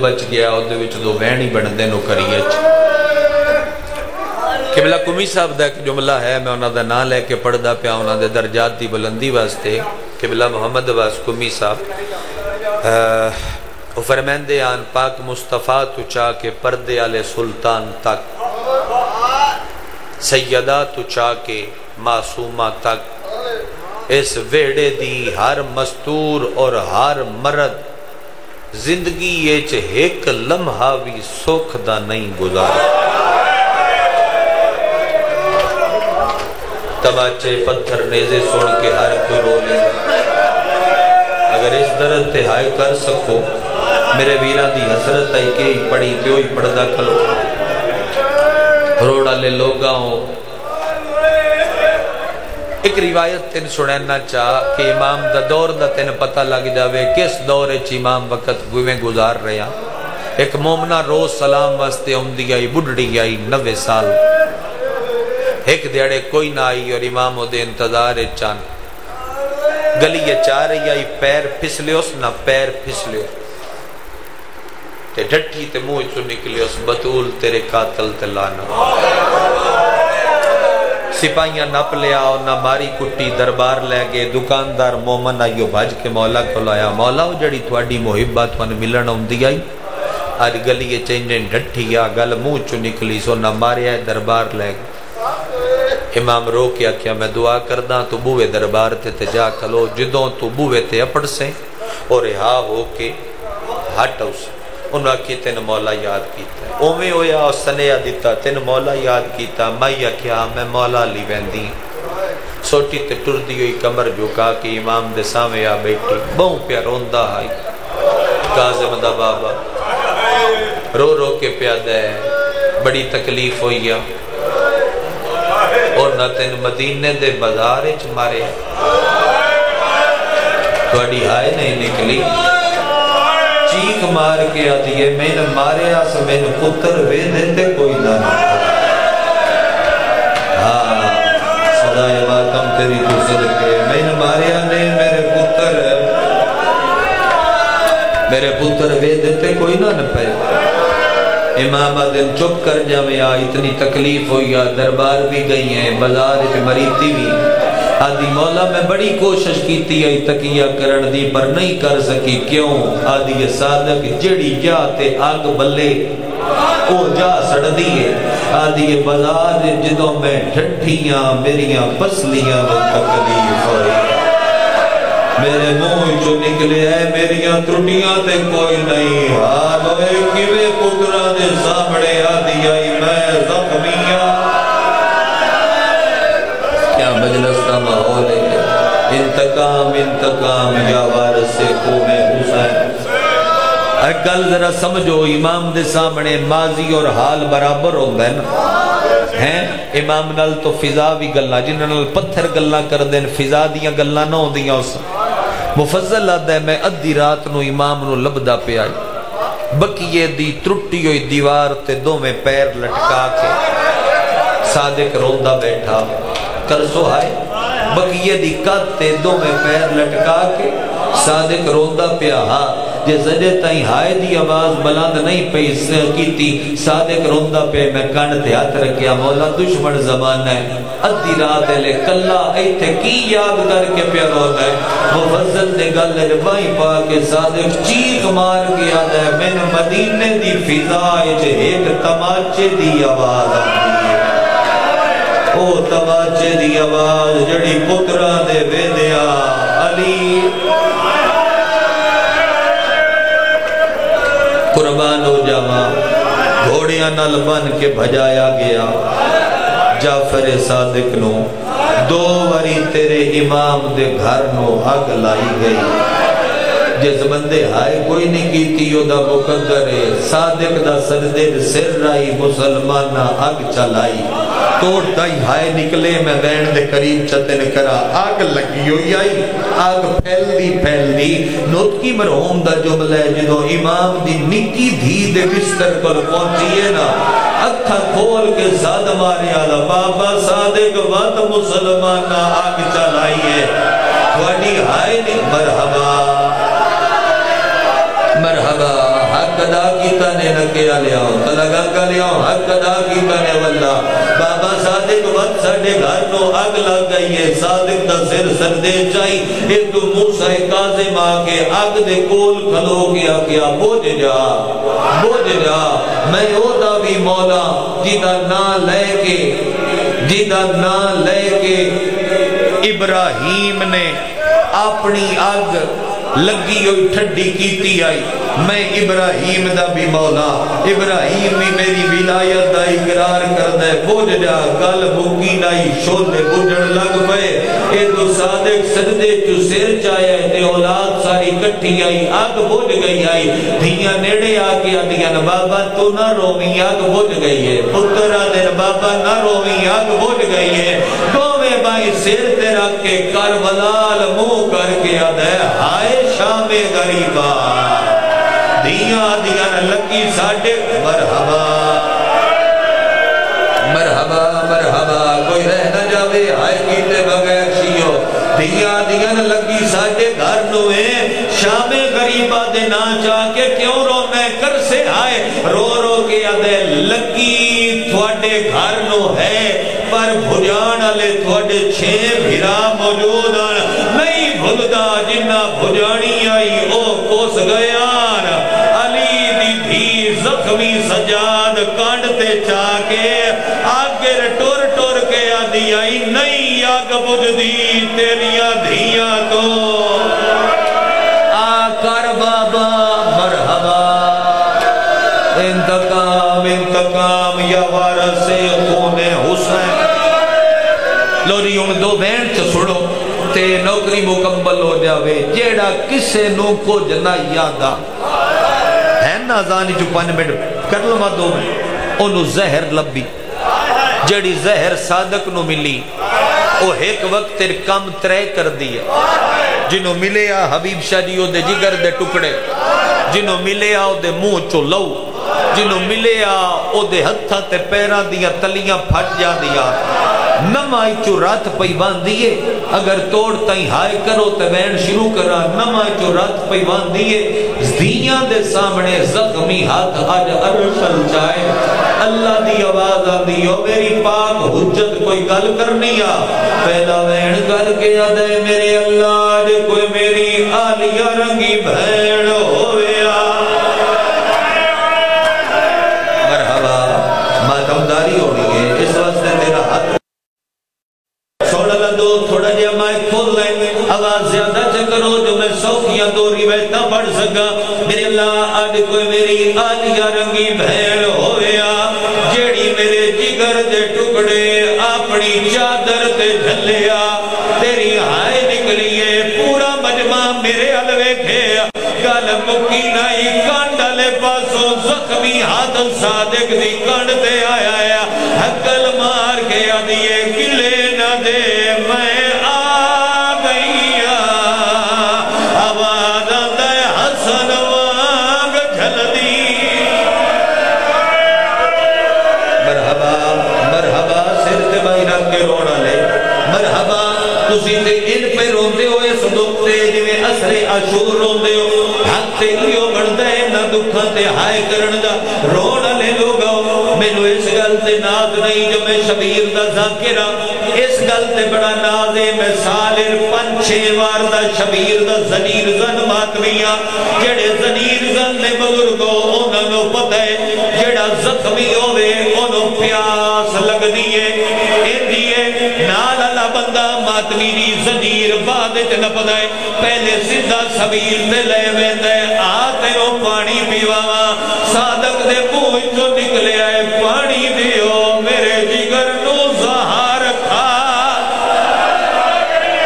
بچ گیا اودے وچ دو when he بن دے نوکری اچ قبلہ کمی صاحب دا ایک جملہ ہے میں انہاں دا نام لے کے پڑھدا پیا انہاں دے درجات دی بلندی واسطے قبلہ محمد عباس کمی صاحب وہ فرمائندے آن پاک مصطفیٰ تو چاہ کے پردے آلے سلطان تک سیدہ تو چاہ کے معصومہ تک اس ویڑے دی ہر مستور اور ہر مرد زندگی ایچ ایک لمحہ بھی سکھ دا نہیں گزارا تماچے پتھر نیزے سن کے ہر کوئی رو لے اگر اس درد تہائی کر سکو میرے ویران دی حسرت آئی کہ ہی پڑھی تیو ہی پڑھدا کلو روڑا لے لوگا ہوں ایک روایت تین سنینا چاہ کہ امام دا دور دا تین پتہ لگ جاوے کس دور اچھ امام وقت گویں گزار رہے ہیں ایک مومنہ روز سلام واسطے امدی آئی بڑھڑی آئی 90 سال ایک دیڑے کوئی نہ آئی اور امام دے انتظار چان گلی یہ چاہ رہی آئی پیر پھس لے اس نہ پیر پھس لے تے ڈھٹی تے موہ چو نکلے اس بطول تیرے قاتل تے لانا سپاہیاں نپ لیا اور نہ ماری کٹی دربار لے گئے دکاندار مومن آئیو بھاج کے مولا کو لایا مولا ہو جڑی تھوڑی محبت ون ملن ہوں دی آئی آج گلی یہ چینجن ڈھٹی یا گل موہ چو نکلی سو نہ ماریا دربار لے گئے امام رو کیا کیا میں دعا کردہ تو بوے دربار تے جا کلو جدوں تو بوے تے اپڑ سے اور رہا ہو کے ہٹ اسے انہاں کی تین مولا یاد کیتا ہے اومیں ہویا اور سنیا دیتا تین مولا یاد کیتا میں کیا میں مولا لی ویندی سوٹی تے ٹر دی ہوئی کمر جھکا کہ امام دے سامنے آ بیٹھی بہوں پیا روندہ آئی کاظم دا بابا رو رو کے پیادہ ہے بڑی تکلیف ہوئی ہے اور نہ تین مدینے دے بازار اچ مارے توڑی ہائے نہیں نکلی چیک مار کے آدھیے میں نے مارے آسا میں نے پتر وے دیتے کوئی نہ ہاں صدای ماتم تیری تو صدقے میں نے مارے آنے میرے پتر وے دیتے کوئی نہ پہ امام دن چپ کر جاوے اتنی تکلیف ہوئی دربار بھی گئی ہیں بازار پہ مریتی بھی آدھی مولا میں بڑی کوشش کیتی ہے تقیہ کرن دی پر نہیں کر سکی کیوں آدھی صادق جڑی جاتے آگ بلے او جا سڑ دیئے آدھی بازار جدوں میں ڈھٹھیاں میریاں پسلیاں وہ تکلیف ہوئی میرے منہ جو نکلے ہیں میریاں ترٹیاں تے کوئی نہیں حال ہوئے کیوے پترہ دے سامنے آدھی آئی میں زخمیاں کیا مجلس کا ماحول ہے انتقام انتقام یا وارث قوم حسین اگل ذرا سمجھو امام دے سامنے ماضی اور حال برابر ہوندہ ہے نا ہیں امام نال تو فضا بھی گلنا جنہاں نال پتھر گلنا کر دیں فضا دیاں گلنا نہ ہوں دیاں اس مفضل آدھا ہے میں ادھی رات نو امام نو لبدہ پہ آئی بکیے دی ترٹی ہوئی دیوار تے دو میں پیر لٹکا کے صادق روندہ بیٹھا کرسو آئے بکیے دی کت تے دو میں پیر لٹکا کے صادق روندہ پہ آہا جے زجے تائیں ہائے دی آواز بلند نہیں پیس کیتی صادق روندہ پہ میں کانڈ تے ہاتھ رکھیا مولا دشمن زمان ہے ادھی رات لے کلا ایتھے کی یاد کر کے پہ روندہ ہے مفضل نے گل ربائی پا کے صادق چیخ مار کے آدھا ہے میں نے مدینے دی فضائے جے ایک تماچے دی آواز آدھی ہے او تماچے دی آواز جڑی پترہ دے ویدیا علی قربان ہو جاواں گھوڑیاں نال بن کے بھجایا گیا جعفر صادق نو دو وری تیرے امام دے گھر نو آگ لائی گئی جس بندے ہائے کوئی نہیں کیتی یو دا مقدر ہے صادق دا سردر سر رائی مسلمانہ آگ چلائی توڑتا ہی ہائے نکلے میں وین دے قریب چتن کرا آگ لگی ہوئی آئی آگ پھیل دی نوتکی مرحوم دا جملہ ہے جدو امام دی نکی دھی دے بستر پر پہنچیے نا اکھا کھول کے زاد مارے آدھا بابا صادق وات مسلمانہ آگ چلائیے تھوڑی ہائے نہیں مرحبا مرحبا حق ادا کیتا نے نکیا لیاؤ تلگا کا لیاؤ حق ادا کیتا نے واللہ بابا صادق وقت ساڑھے گھر نو اگ لگ گئی ہے صادق دا سر سردے چاہی ایک تو موسیٰ کاظم آکے اگ دے کول کھلو گیا کیا بوجھ جا میں ہوتا بھی مولا جیدہ نہ لے کے ابراہیم نے اپنی آگ لگی ہوئی ٹھڈی کیتی آئی میں ابراہیم دا بھی مولا ابراہیم بھی میری ولایت دا اقرار کر دے بوجھ جا گل بھوکی نائی شولے بجھن لگ پے اے تو صادق سجدے چو سر چاہے تے اولاد ساری کٹھی آئی آگ بوجھ گئی آئی دھیاں نیڑے آگے آدھیاں بابا تو نہ رومی آگ بوجھ گئی ہے پترہ دن بابا نہ رومی آگ بوجھ گئی ہے میں بھائی سر تے رکھ کے کربلال منہ کر کے آدھے ہائے شام غریبا دیاں لگی ساڑھے مرحبا کوئی رہ نہ جاوے ہائے کیتے بغیر شیو دیاں لگی ساڑھے گھر نوے شام غریبا دے نا چاہ کے کیوں رونے کر سے آئے رو کے آدھے لگی تھوڑے گھر نو ہے پر بھجان علی تھوڑے چھے بھیرا موجود نہیں بھلدا جنہ بھجانی آئی او کوس گیان علی دی دھی زخمی سجاد کانڈتے چاکے آگر ٹور کے آدھی آئی نہیں آگ بجھ دی تیریاں دھیاں تو آکر بابا مرحبا انتقام یا وارث خون حسین لوری ان دو بین چھ سڑو تے نوکری مکمل ہو جاوے جیڑا کسے نو کو جنا یادا ہے نا زانی جو 5 منٹ کر لما 2 منٹ انہوں زہر لبی جڑی زہر صادق نو ملی او ایک وقت تیر کم ترے کر دیا جنہوں ملے آ حبیب شاہ جیو دے جگر دے ٹکڑے جنہوں ملے آ دے منہ چو لو جنہوں ملے آ او دے ہتھا تے پیران دیا تلیاں پھٹ جا دیا نمائی چو رات پئی باندھیے اگر توڑ تائیں ہائے کرو تے وین شروع کرا نمائی چو رات پئی باندھیے دیاں دے سامنے زخمی ہاتھ آج ارشل جائے اللہ دی آواز آدھی او میری پاک حجت کوئی گل کرنی آ پہلا وین کر کے آدھے میرے اللہ آج کوئی میری آلیہ رنگی بھین ہویا مرحبا ماتمداری ہو رہی ہے اس وقت تیرا ہاتھ دو تھوڑا جا مائے کھول لیں آواز زیادہ چکرو جو میں سوکیاں دو روایتہ پڑھ سکا میرے اللہ آج کوئی میری آلیہ رنگی بھین ہویا جیڑی میرے جگر دے ٹکڑے اپنی چادر تے جھلیا تیری ہائے نکلیے پورا مجمع میرے علوے کھیا گل مکی نائی کانڈالے پاسوں زخمی ہاتھ صادق دی کانڈ تے آیا ہے حقل مار کے آدھیے گلے نہ دے میں آ گئی آواز آدھے حسن وانگ جھل دی مرحبا سر تے بھائی رکھ کے رونا لے مرحبا تسی تے ان پہ روندے ہو اس دکھتے جویں اثر عاشور روندے ہو حق تے لیو بڑھدے نہ دکھاں تے ہائے کرن دا رونا لے لوگا میں نو اس گل تے ناز نہیں جو میں شبیر دا ذاکرہ اس گل تے بڑا نازے میں سالر 5-6 وار دا شبیر دا زنیر زن ماتمیاں جڑے زنیر زن نے بزرگو انہوں نے پتہ ہے جڑا زخمی ہوئے انہوں پیاس لگ دیئے ان دیئے نال اللہ بندہ ماتمی دی زنیر بادت نہ پتہ ہے پہلے سدھا شبیر دے لے ویندے آتے ہو پانی پیوا صادق دے پوچھ جو نکلے آئے پانی دیو میرے جگر نو زہار کھا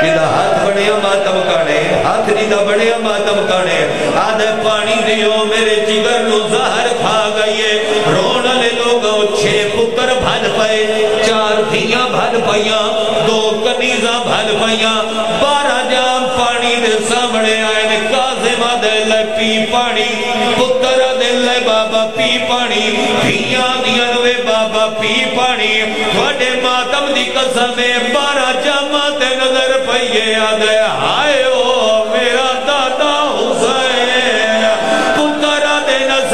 جدہ ہاتھ بڑے ماتم کانے ہاتھ جدہ بڑے ماتم کانے آدھے پانی دیو میرے جگر نو زہار کھا گئیے رونا لے لوگا 6 پتر بھل پائے 4 دھیاں بھل پائیاں 2 کنیزاں بھل پائیاں 12 جام پانی دے سامنے آئے کاظمہ دے لے پی پانی پتر دے لے بابا پی پانی دھیاں دیاں نوے بابا پی پانی تھوڑے ماتم دی قسم 12 جامات نظر پئیے آدھے ہائے او میرا دادا حسین پتر دے نظر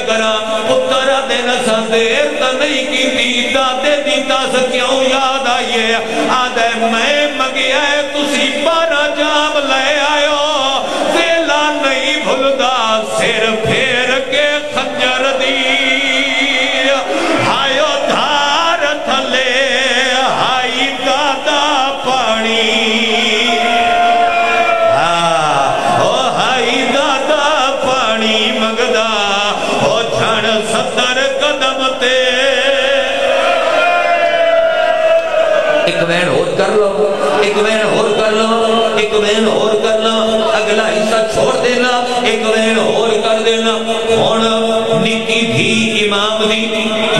چکرا پتر دینا سا دیر تا نہیں کی تھی دادے دیتا سا کیوں یاد آئیے آدھے میں مگیا ہے تسی 12 جام لے آئے ہو ویلا نہیں بھلدا سر پھیر کے خنجر دی ہائیو دھار تھلے ہائی دادا پانی ایک وین اور کر لو ایک وین اور کر لو ایک وین اور کر لو اگلا حصہ چھوڑ دینا ایک وین اور کر دینا ہون نکی بھی امام دی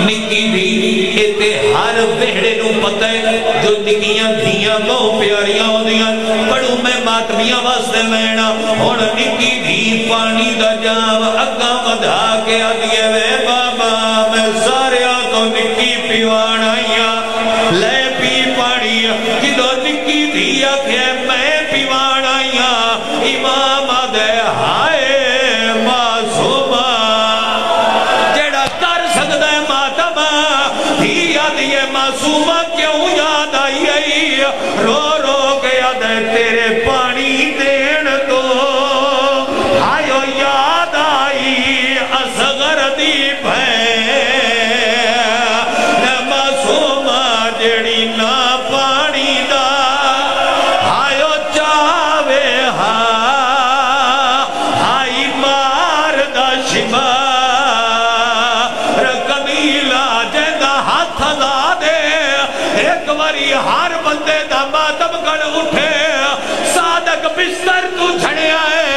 نکی بھی ایتے ہر ویڑے نو پتہ ہے جو نکیاں دھیاں بہو پیاریاں ہو دیاں پڑھوں میں ماتمیاں واسطے وینا ہون نکی بھی پانی دا جام اگا مدھا کے آدھئے وے بابا میں سارے آتوں نکی پیوان آئیاں لے کدو نکی دیا کہ میں پیوان آئیاں امام دے ہائے معصومہ جیڑا کر سکتا ہے ماتمہ دیا دیئے معصومہ کیوں یاد آئی رو رو کے یاد ہے تیرے پانی دین تو آئیو یاد آئی اصغر دی بھین معصومہ جیڑی نا ہر بندے دا ماتم گڑ اٹھے صادق بستر تو جھڑے آئے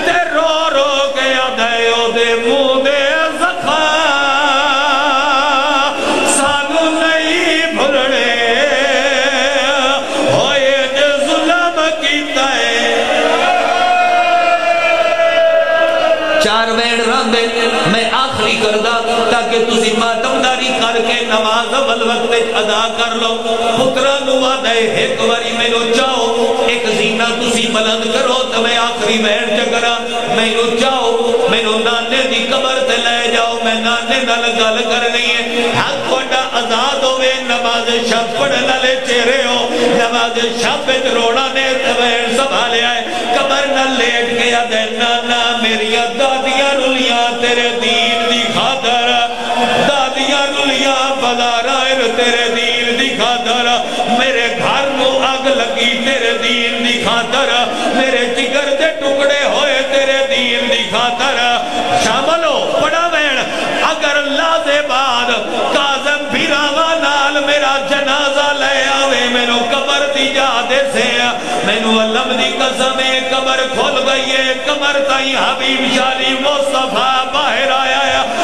تے رو رو گیا دیو دے منہ دے زخم سانو نہیں بھلنے ہوئے جو ظلم کیتا ہے 4 وین راندے میں آخری کردہ تاکہ تسی ماتم داری کر کے نماز اول وقت ادا کر لو پترہ نوا دے ایک واری میں نو چاہو ایک زینہ تسی بلند کرو تو میں آخری وین چکرا میں نو چاہو میں نو نانے دی قبر تے لے جاؤ میں نانے نال گل کرنی ہے حق وڈا آزاد ہوئے نماز شب پڑھنا لے چہرے ہو نماز شب پہ روڑا نے وین سنبھالے آئے قبر نہ لیٹ گیا دے نانا میری دادیاں رلیاں تیرے دین دی خاطر دادیاں رلیاں بازارائر تیرے دین دی خاطر میرے گھر کو آگ لگی تیرے دین دی خاطر میرے جگر دے ٹکڑے ہوئے تیرے دین دی خاطر شامل ہو پڑا وین اگر لازے بعد کاظم بھیراوہ نال میرا جنازہ لے آوے میں نو قبر دی جادے سے میں نو علم دی قسم قبر کھول گئی ہے قبر تائیں حبیب شالی مصطفیٰ باہر آیا ہے